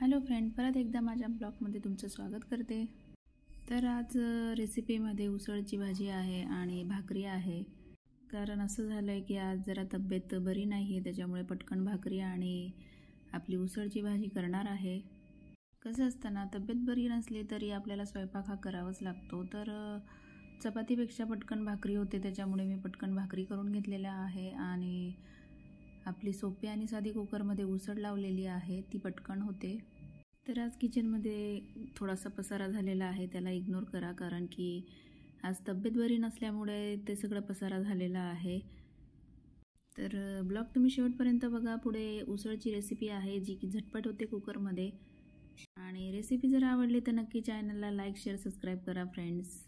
Hello friend, परत एकदा माझ्या ब्लॉगमध्ये तुमचं स्वागत करते। तर आज रेसिपीमध्ये उसळची भाजी आहे आणि भाकरी आहे। कारण असं झालं आहे की आज जरा तब्येत बरी नाही आहे, त्याच्यामुळे पटकन भाकरी आणि आपली उसळची भाजी करणार आहे। कसं असतं ना, तब्येत बरी नसली तरी आपल्याला स्वयंपाक हा करावाच लागतो। तर चपातीपेक्षा पटकन भाकरी होते, त्याच्यामुळे मी पटकन भाकरी करून घेतलेल्या आहे आणि आपली सोपी आणि साधी कुकरमध्ये उसळ लावलेली आहे, ती पटकन होते। तर आज किचनमध्ये थोडासा पसारा झालेला आहे, त्याला इग्नोर करा, कारण की आज तब्येत बरी नसल्यामुळे ते सगळं पसारा झालेला आहे। तर ब्लॉग तुम्ही शेवटपर्यंत बघा। पुढे उसळची रेसिपी आहे जी की झटपट होते कुकरमध्ये। आणि रेसिपी जर आवडली तर नक्की चॅनलला लाईक, शेअर, सबस्क्राईब करा फ्रेंड्स।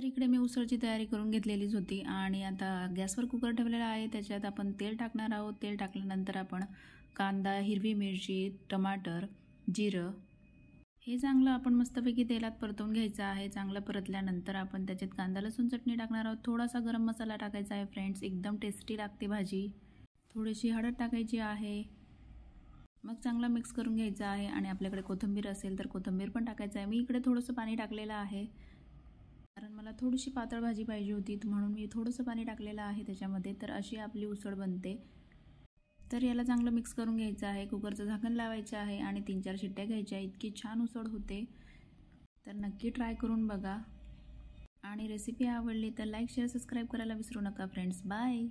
इकडे मी उसळची तयारी करून घेतलेलीच होती आणि आता गॅसवर कुकर ठेवलेला आहे, त्याच्यात आपण तेल टाकणार आहोत। तेल टाकल्यानंतर आपण कांदा, हिरवी मिरची, टमाटर, जिरं हे चांगलं आपण मस्तपैकी तेलात परतवून घ्यायचं आहे। चांगलं परतल्यानंतर आपण त्याच्यात कांदा लसूण चटणी टाकणार आहोत। थोडासा गरम मसाला टाकायचा आहे फ्रेंड्स, एकदम टेस्टी लागते भाजी। थोडीशी हळद टाकायची आहे, मग चांगला मिक्स करून घ्यायचं आहे। आणि आपल्याकडे कोथिंबीर असेल तर कोथिंबीर पण टाकायचं आहे। मी इकडे थोडंसं पाणी टाकलेलं आहे, कारण मला थोडीशी पातळ भाजी पाहिजे होती, म्हणून मी थोडंसं पाणी टाकलेलं आहे त्याच्यामध्ये। तर अशी आपली उसळ बनते। तर याला चांगलं मिक्स करून घ्यायचं आहे, कुकरचं झाकण लावायचं आहे आणि 3-4 शिट्ट्या घ्यायच्या। इतकी छान उसळ होते, तर नक्की ट्राय करून बघा। आणि रेसिपी आवडली तर लाईक, शेअर, सबस्क्राईब करायला विसरू नका फ्रेंड्स। बाय।